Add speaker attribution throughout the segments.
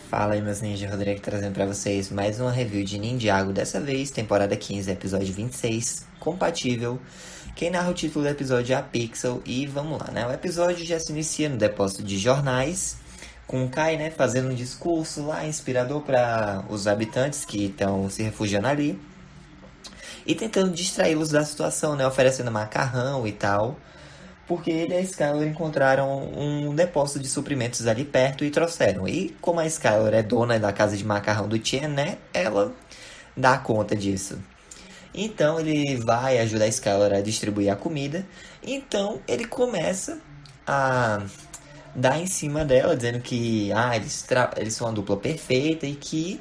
Speaker 1: Fala aí, meus ninjas, Rodrigo trazendo pra vocês mais uma review de Ninjago, dessa vez, temporada 15, episódio 26, compatível. Quem narra o título do episódio é a Pixel e vamos lá, né? O episódio já se inicia no depósito de jornais, com o Kai, né, fazendo um discurso lá inspirador para os habitantes que estão se refugiando ali e tentando distraí-los da situação, né, oferecendo macarrão e tal. Porque ele e a Skylar encontraram um depósito de suprimentos ali perto e trouxeram. E como a Skylar é dona da casa de macarrão do Tien, né? Ela dá conta disso. Então ele vai ajudar a Skylar a distribuir a comida. Então ele começa a dar em cima dela, dizendo que eles são uma dupla perfeita e que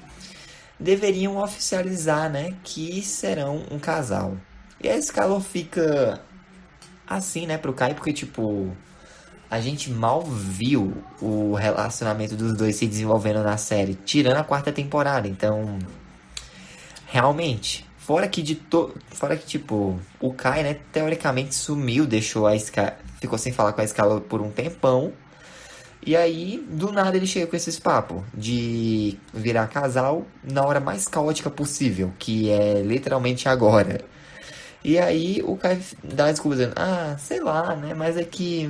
Speaker 1: deveriam oficializar, né? Que serão um casal. E a Skylar fica assim, né, pro Kai, porque, tipo, a gente mal viu o relacionamento dos dois se desenvolvendo na série, tirando a quarta temporada. Então, realmente, fora que, tipo, o Kai, né, teoricamente sumiu, deixou a Sky, ficou sem falar com a Skylar por um tempão. E aí, do nada, ele chega com esses papos de virar casal na hora mais caótica possível, que é literalmente agora. E aí o Kai dá a desculpa dizendo, sei lá, né? Mas é que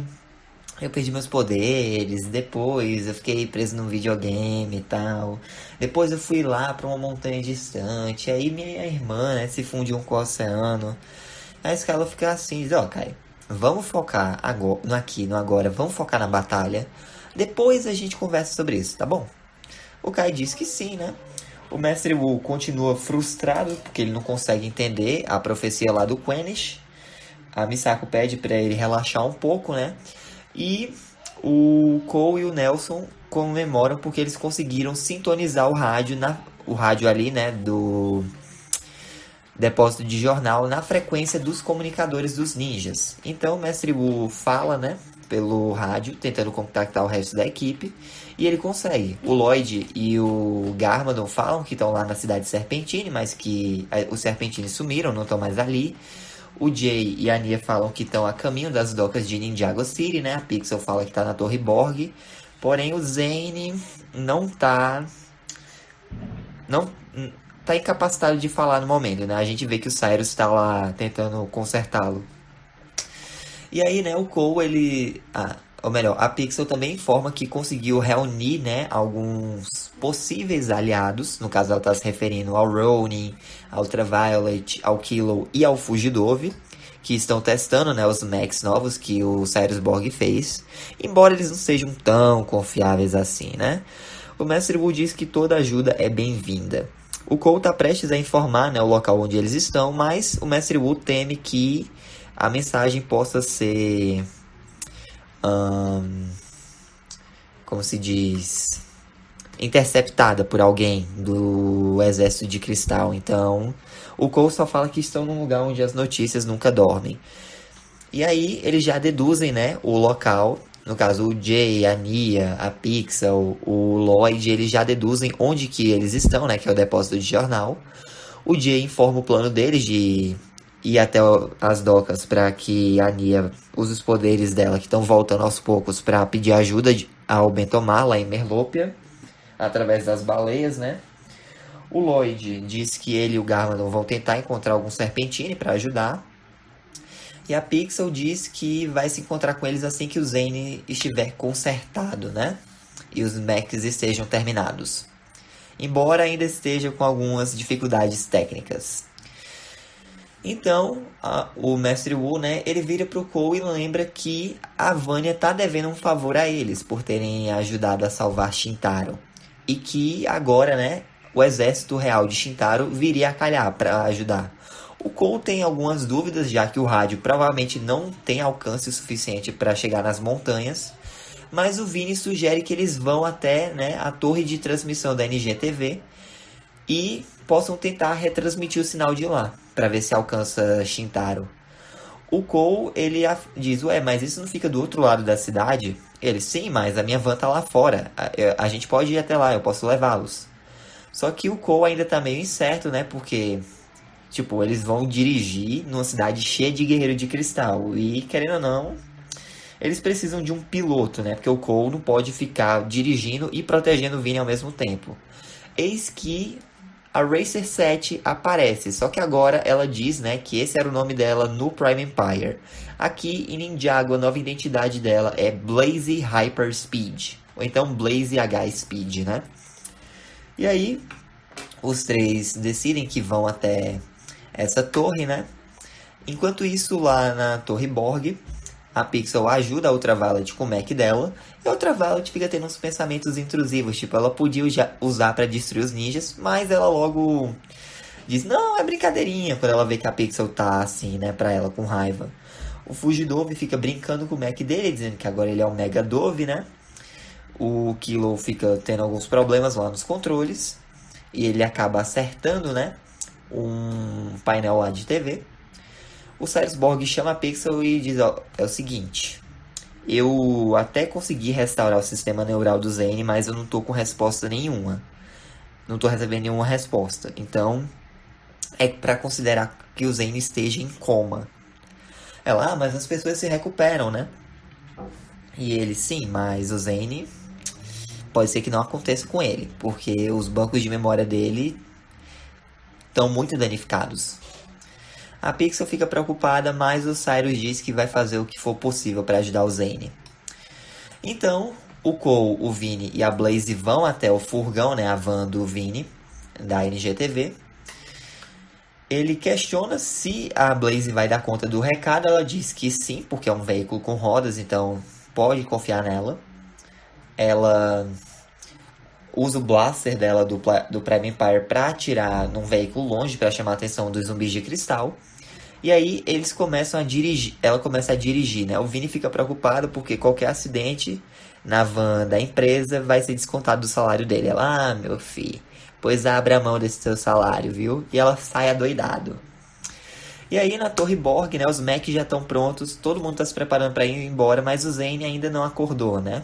Speaker 1: eu perdi meus poderes, depois eu fiquei preso num videogame e tal. Depois eu fui lá pra uma montanha distante, aí minha irmã, né, se fundiu com o oceano. Aí esse cara fica assim, diz, Kai, vamos focar agora, no aqui, no agora, vamos focar na batalha. Depois a gente conversa sobre isso, tá bom? O Kai diz que sim, né? O Mestre Wu continua frustrado porque ele não consegue entender a profecia lá do Quenish. A Misako pede para ele relaxar um pouco, né? E o Cole e o Nelson comemoram porque eles conseguiram sintonizar o rádio ali, né, do depósito de jornal na frequência dos comunicadores dos ninjas. Então o Mestre Wu fala, né, pelo rádio, tentando contactar o resto da equipe, e ele consegue. O Lloyd e o Garmadon falam que estão lá na cidade de Serpentine, mas que os Serpentines sumiram, não estão mais ali. O Jay e a Nia falam que estão a caminho das docas de Ninjago City, né? A Pixel fala que está na Torre Borg. Porém, o Zane não tá tá incapacitado de falar no momento, né? A gente vê que o Cyrus está lá tentando consertá-lo. E aí, né, o Cole, ou melhor, a Pixel também informa que conseguiu reunir, né, alguns possíveis aliados. No caso, ela está se referindo ao Ronin, ao Ultraviolet, ao Kilo e ao Fugidove, que estão testando, né, os mechs novos que o Cyrus Borg fez, embora eles não sejam tão confiáveis assim, né? O Mestre Wu diz que toda ajuda é bem-vinda. O Cole está prestes a informar, né, o local onde eles estão, mas o Mestre Wu teme que a mensagem possa ser, como se diz, interceptada por alguém do Exército de Cristal. Então, o Cole só fala que estão num lugar onde as notícias nunca dormem. E aí, eles já deduzem, né, o local. No caso, o Jay, a Nia, a Pixel, o Lloyd, eles já deduzem onde que eles estão, né, que é o depósito de jornal. O Jay informa o plano deles de ir até as docas para que a Nia use os poderes dela, que estão voltando aos poucos, para pedir ajuda ao Bentomar, lá em Merlopia, através das baleias, né? O Lloyd diz que ele e o Garmadon vão tentar encontrar algum Serpentine para ajudar. E a Pixel diz que vai se encontrar com eles assim que o Zane estiver consertado, né? E os mechs estejam terminados. Embora ainda esteja com algumas dificuldades técnicas. Então, o Mestre Wu, né, ele vira pro Cole e lembra que a Vanya tá devendo um favor a eles por terem ajudado a salvar Shintaro. E que agora, né, o exército real de Shintaro viria a calhar para ajudar. O Cole tem algumas dúvidas, já que o rádio provavelmente não tem alcance suficiente para chegar nas montanhas. Mas o Vini sugere que eles vão até, né, a torre de transmissão da NGTV e possam tentar retransmitir o sinal de lá, para ver se alcança Shintaro. O Cole, ele diz, mas isso não fica do outro lado da cidade? Ele, sim, mas a minha van tá lá fora, a gente pode ir até lá, eu posso levá-los. Só que o Cole ainda tá meio incerto, né, porque, tipo, eles vão dirigir numa cidade cheia de guerreiro de cristal, e querendo ou não, Eles precisam de um piloto, né? Porque o Cole não pode ficar dirigindo e protegendo o Vini ao mesmo tempo. Eis que a Racer 7 aparece, só que agora ela diz, né, que esse era o nome dela no Prime Empire. Aqui em Ninjago a nova identidade dela é Blaze Hyper Speed, ou então Blaze H Speed, né? E aí os três decidem que vão até essa torre, né? Enquanto isso, lá na Torre Borg, a Pixel ajuda a Ultraviolet com o mech dela, e a Ultraviolet fica tendo uns pensamentos intrusivos, tipo, ela podia usar pra destruir os ninjas, mas ela logo diz, não, é brincadeirinha, quando ela vê que a Pixel tá assim, né, pra ela, com raiva. O Fugidove fica brincando com o mech dele, dizendo que agora ele é o Mega Dove, né? O Kilo fica tendo alguns problemas lá nos controles, e ele acaba acertando, né, um painel lá de TV. O Cyrus Borg chama a Pixel e diz, ó, é o seguinte, eu até consegui restaurar o sistema neural do Zane, mas eu não tô com resposta nenhuma. Não tô recebendo nenhuma resposta. Então, é pra considerar que o Zane esteja em coma. Ela, mas as pessoas se recuperam, né? E ele, sim, mas o Zane pode ser que não aconteça com ele, porque os bancos de memória dele estão muito danificados. A Pixel fica preocupada, mas o Cyrus diz que vai fazer o que for possível para ajudar o Zane. Então, o Cole, o Vini e a Blaze vão até o furgão, né, a van do Vini, da NGTV. Ele questiona se a Blaze vai dar conta do recado. Ela diz que sim, porque é um veículo com rodas, então pode confiar nela. Ela usa o blaster dela do Prime Empire para atirar num veículo longe para chamar a atenção dos zumbis de cristal. E aí eles começam a dirigir, ela começa a dirigir, né? O Vini fica preocupado porque qualquer acidente na van da empresa vai ser descontado do salário dele. Ela, meu filho, pois abra a mão desse seu salário, viu? E ela sai adoidado. E aí na Torre Borg, né? Os mechs já estão prontos, todo mundo está se preparando para ir embora, mas o Zane ainda não acordou, né?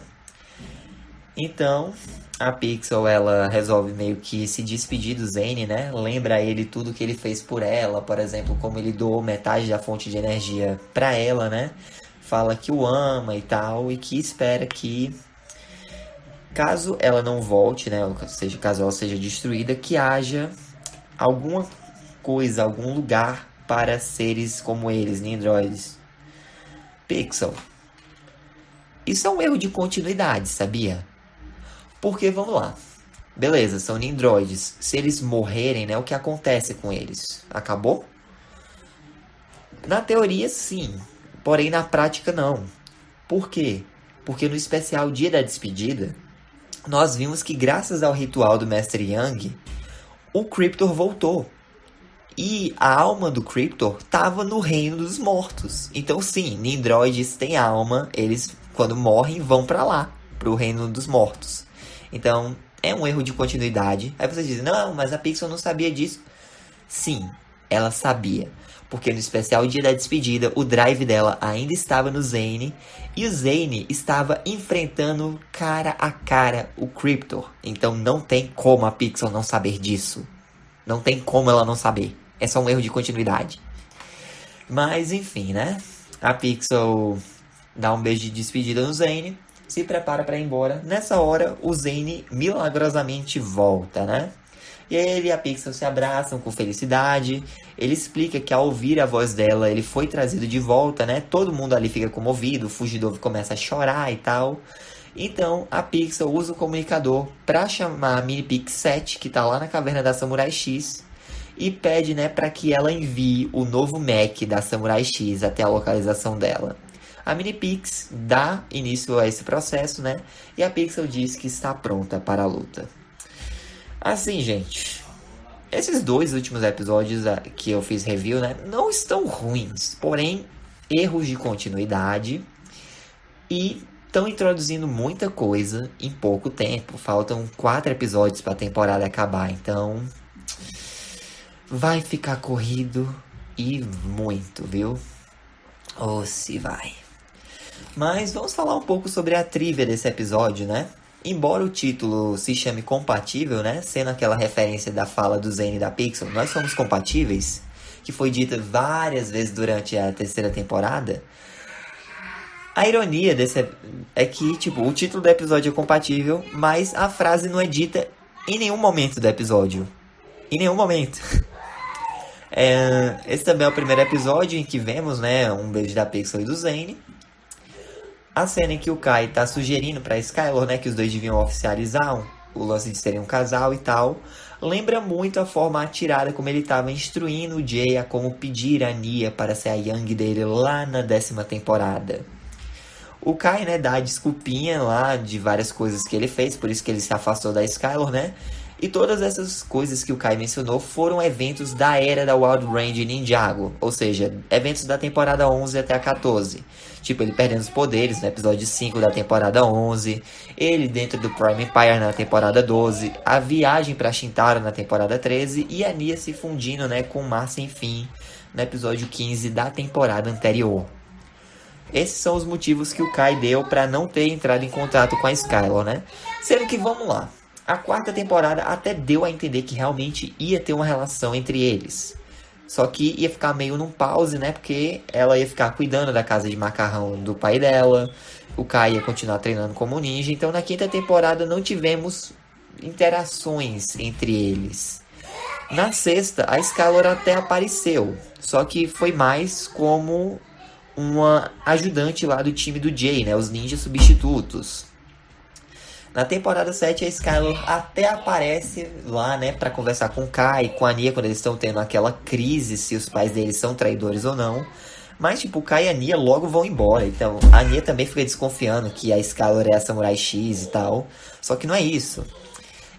Speaker 1: Então, a Pixel, ela resolve meio que se despedir do Zane, né? Lembra ele tudo que ele fez por ela, por exemplo, como ele doou metade da fonte de energia pra ela, né? Fala que o ama e tal, e que espera que, caso ela não volte, né? Ou seja, caso ela seja destruída, que haja alguma coisa, algum lugar para seres como eles, Nindroids. Pixel. Isso é um erro de continuidade, sabia? Porque, vamos lá. Beleza, são Nindroids. Se eles morrerem, né, o que acontece com eles? Acabou? Na teoria, sim. Porém, na prática, não. Por quê? Porque no especial Dia da Despedida, nós vimos que graças ao ritual do Mestre Yang, o Cryptor voltou. E a alma do Cryptor estava no reino dos mortos. Então, sim, Nindroids têm alma. Eles, quando morrem, vão para lá, pro reino dos mortos. Então, é um erro de continuidade. Aí vocês dizem, não, mas a Pixel não sabia disso. Sim, ela sabia. Porque no especial Dia da Despedida, o drive dela ainda estava no Zane. E o Zane estava enfrentando cara a cara o Cryptor. Então não tem como a Pixel não saber disso. Não tem como ela não saber. É só um erro de continuidade. Mas enfim, né? A Pixel dá um beijo de despedida no Zane. Se prepara para ir embora. Nessa hora, o Zane milagrosamente volta, né? E ele e a Pixel se abraçam com felicidade. Ele explica que ao ouvir a voz dela, ele foi trazido de volta, né? Todo mundo ali fica comovido. O Fugidove começa a chorar e tal. Então, a Pixel usa o comunicador para chamar a Minipix 7, que tá lá na caverna da Samurai X. E pede, né, para que ela envie o novo mech da Samurai X até a localização dela. A Minipix dá início a esse processo, né? E a Pixel diz que está pronta para a luta. Assim, gente, esses dois últimos episódios que eu fiz review, né, não estão ruins, porém, erros de continuidade e estão introduzindo muita coisa em pouco tempo. Faltam 4 episódios para a temporada acabar, então vai ficar corrido e muito, viu? Ou se vai. Mas vamos falar um pouco sobre a trivia desse episódio, né? Embora o título se chame compatível, né? Sendo aquela referência da fala do Zane e da Pixel, nós somos compatíveis, que foi dita várias vezes durante a terceira temporada. A ironia desse é que, tipo, o título do episódio é compatível, mas a frase não é dita em nenhum momento do episódio. Em nenhum momento. Esse também é o primeiro episódio em que vemos, né, um beijo da Pixel e do Zane. A cena em que o Kai tá sugerindo pra Skylar, né, que os dois deviam oficializar o lance de serem um casal e tal, lembra muito a forma atirada como ele tava instruindo o Jay a como pedir a Nia para ser a Young dele lá na 10ª temporada. O Kai, né, dá a desculpinha lá de várias coisas que ele fez, por isso que ele se afastou da Skylar, né? E todas essas coisas que o Kai mencionou foram eventos da era da Wild Range Ninjago, ou seja, eventos da temporada 11 até a 14. Tipo, ele perdendo os poderes no episódio 5 da temporada 11, ele dentro do Prime Empire na temporada 12, a viagem pra Shintaro na temporada 13 e a Nia se fundindo, né, com o Mar Sem Fim no episódio 15 da temporada anterior. Esses são os motivos que o Kai deu pra não ter entrado em contato com a Skylar, né? Sendo que, vamos lá, a 4ª temporada até deu a entender que realmente ia ter uma relação entre eles. Só que ia ficar meio num pause, né? Porque ela ia ficar cuidando da casa de macarrão do pai dela. O Kai ia continuar treinando como ninja. Então na 5ª temporada não tivemos interações entre eles. Na 6ª, a Skylar até apareceu. Só que foi mais como uma ajudante lá do time do Jay, né? Os ninjas substitutos. Na temporada 7, a Skylar até aparece lá, né, pra conversar com o Kai, com a Nia, quando eles estão tendo aquela crise se os pais deles são traidores ou não. Mas, tipo, o Kai e a Nia logo vão embora. Então, a Nia também fica desconfiando que a Skylar é a Samurai X e tal. Só que não é isso.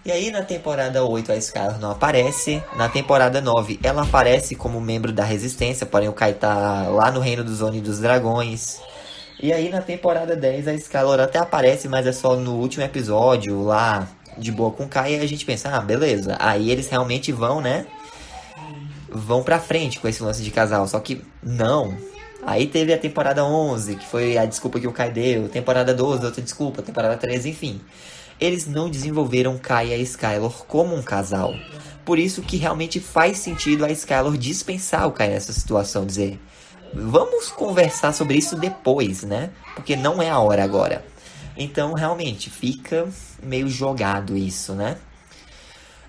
Speaker 1: E aí, na temporada 8, a Skylar não aparece. Na temporada 9, ela aparece como membro da Resistência, porém o Kai tá lá no Reino dos Oni dos Dragões. E aí, na temporada 10, a Skylar até aparece, mas é só no último episódio, lá, de boa com o Kai, e a gente pensa, beleza. Aí eles realmente vão, né, vão pra frente com esse lance de casal. Só que, não. Aí teve a temporada 11, que foi a desculpa que o Kai deu. Temporada 12, outra desculpa. Temporada 13, enfim. Eles não desenvolveram Kai e a Skylar como um casal. Por isso que realmente faz sentido a Skylar dispensar o Kai nessa situação, dizer... Vamos conversar sobre isso depois, né? Porque não é a hora agora. Então, realmente, fica meio jogado isso, né?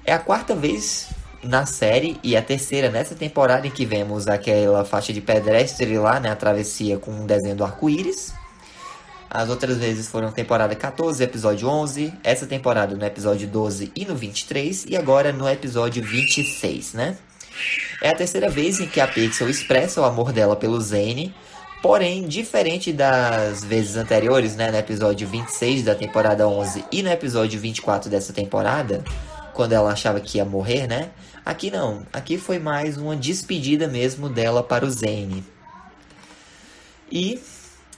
Speaker 1: É a 4ª vez na série e a 3ª nessa temporada em que vemos aquela faixa de pedestre lá, né? A travessia com um desenho do arco-íris. As outras vezes foram temporada 14, episódio 11. Essa temporada no episódio 12 e no 23. E agora no episódio 26, né? É a 3ª vez em que a Pixel expressa o amor dela pelo Zane, porém, diferente das vezes anteriores, né, no episódio 26 da temporada 11 e no episódio 24 dessa temporada, quando ela achava que ia morrer, né, aqui não, aqui foi mais uma despedida mesmo dela para o Zane. E...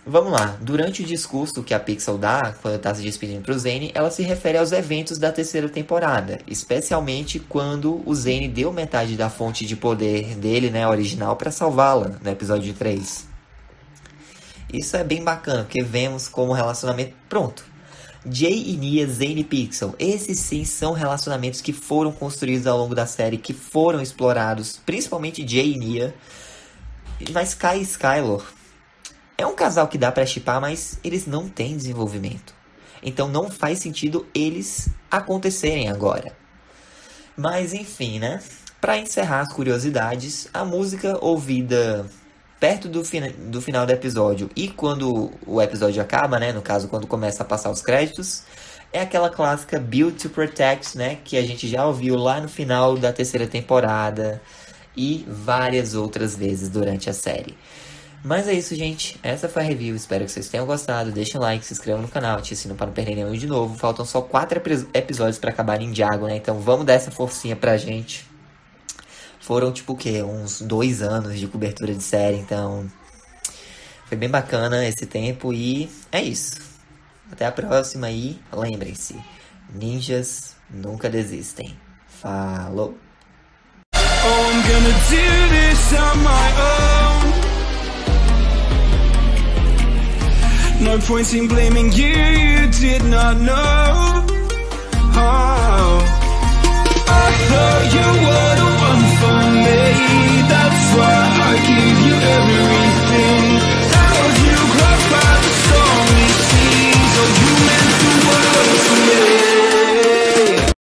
Speaker 1: vamos lá, durante o discurso que a Pixel dá, quando está se despedindo para o Zane, ela se refere aos eventos da 3ª temporada, especialmente quando o Zane deu metade da fonte de poder dele, né, original, para salvá-la, no episódio 3. Isso é bem bacana, porque vemos como relacionamento... Pronto. Jay e Nia, Zane e Pixel, esses sim são relacionamentos que foram construídos ao longo da série, que foram explorados, principalmente Jay e Nia, mas Kai e Skylar... é um casal que dá pra shippar, mas eles não têm desenvolvimento. Então não faz sentido eles acontecerem agora. Mas enfim, né? Pra encerrar as curiosidades, a música ouvida perto do final do episódio e quando o episódio acaba, né? No caso, quando começa a passar os créditos, é aquela clássica Build to Protect, né? Que a gente já ouviu lá no final da 3ª temporada e várias outras vezes durante a série. Mas é isso, gente. Essa foi a review. Espero que vocês tenham gostado. Deixem um like, se inscrevam no canal, te assinam para não perder nenhum de novo. Faltam só 4 episódios para acabar Ninjago, né? Então vamos dar essa forcinha pra gente. Foram, tipo, o quê? Uns 2 anos de cobertura de série. Então foi bem bacana esse tempo. E é isso. Até a próxima e lembrem-se. Ninjas nunca desistem. Falou! Oh, I'm gonna do this on my own. No point in blaming you, you did not know.